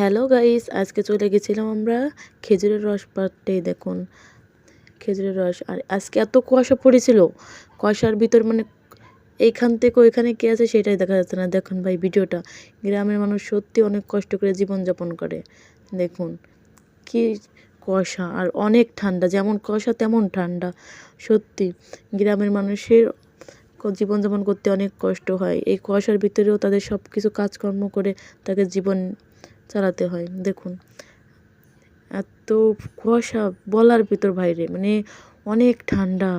Hello guys, আজকে চলে গেছিলাম আমরা খেজুরের রস পাড়তে। দেখুন খেজুরের রস, আর আজকে এত কুয়াশা পড়েছিল, কুয়াশার ভিতর মানে এইখান থেকে ওইখানে কে আছে সেটাই দেখা যাচ্ছে না। দেখুন ভাই ভিডিওটা, গ্রামের মানুষ সত্যি অনেক কষ্ট করে জীবনযাপন করে। দেখুন কি কুয়াশা, আর অনেক ঠান্ডা, যেমন কুয়াশা তেমন ঠান্ডা। সত্যি গ্রামের মানুষের জীবনযাপন করতে অনেক কষ্ট হয়। এই কুয়াশার ভিতরেও তাদের সব কিছু কাজকর্ম করে তাকে জীবন চালাতে হয়। দেখুন এত কুয়াশা বলার ভিতর বাইরে, মানে অনেক ঠান্ডা,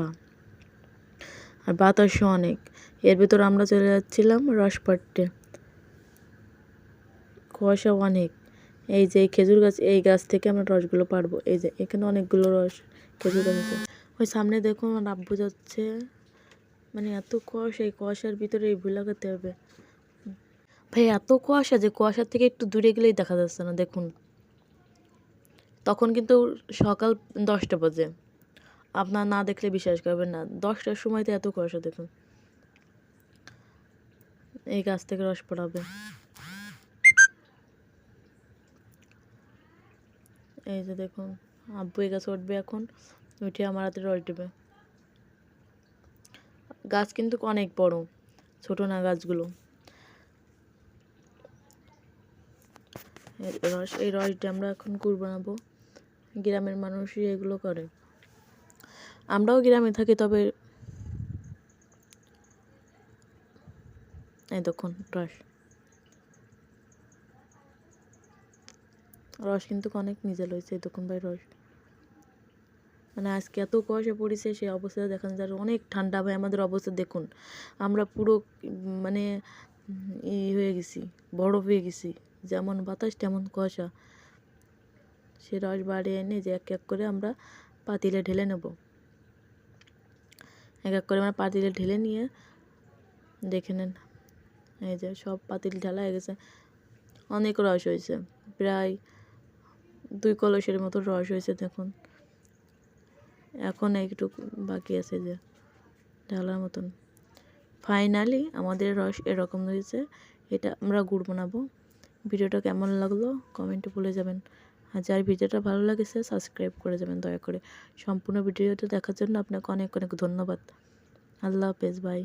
আর বাতাসও অনেক। এর ভিতর আমরা চলে যাচ্ছিলাম রস পাড়তে। কুয়াশা অনেক। এই যে এই খেজুর গাছ, এই গাছ থেকে আমরা রসগুলো পাড়বো। এই যে এখানে অনেকগুলো রস খেজুর গাছ আছে। ওই সামনে দেখুন আমার আব্বু যাচ্ছে। মানে এত কুয়াশা, এই কুয়াশার ভিতরে এইগুলো লাগাতে হবে। ভাই এত কুয়াশা যে কুয়াশার থেকে একটু দূরে গেলেই দেখা যাচ্ছে না। দেখুন তখন কিন্তু সকাল 10টা বাজে, আপনার না দেখলে বিশ্বাস করবেন না। 10টার সময়তে এত কুয়াশা। দেখুন এই গাছ থেকে রস পড়াবে। এই যে দেখুন আব্বু এই গাছে উঠবে, এখন উঠে আমার হাতে রস দেবে। গাছ কিন্তু অনেক বড়, ছোট না গাছগুলো। এই রসটা আমরা এখন গুড় বানাবো। গ্রামের মানুষই এগুলো করে, আমরাও গ্রামে থাকি। তবে এই দেখুন রস কিন্তু অনেক নিজে লইছে। দেখুন ভাই রস, মানে আজকে এত কুয়াশা পড়েছে, সেই অবস্থাটা দেখানো যায়। অনেক ঠান্ডা ভাই আমাদের অবস্থা। দেখুন আমরা পুরো মানে হয়ে গেছি, বরফ হয়ে গেছি। যেমন বাতাস তেমন কুয়াশা। সে রস বাড়িয়ে এনে যে এক এক করে আমরা পাতিলে ঢেলে নেব। এক এক করে আমরা পাতিলে ঢেলে নিয়ে দেখে নেন। এই যে সব পাতিল ঢালা হয়ে গেছে। অনেক রস হয়েছে, প্রায় 2 কলসের মতো রস হয়েছে। দেখুন এখন একটু বাকি আছে যে ঢালার মতন। ফাইনালি আমাদের রস এরকম হয়েছে। এটা আমরা গুড় বানাবো। ভিডিওটা কেমন লাগলো কমেন্টে বলে যাবেন। আর যার ভিডিওটা ভালো লাগেছে সাবস্ক্রাইব করে যাবেন দয়া করে। সম্পূর্ণ ভিডিওটা দেখার জন্য আপনাকে অনেক অনেক ধন্যবাদ। আল্লাহ হাফেজ, বাই।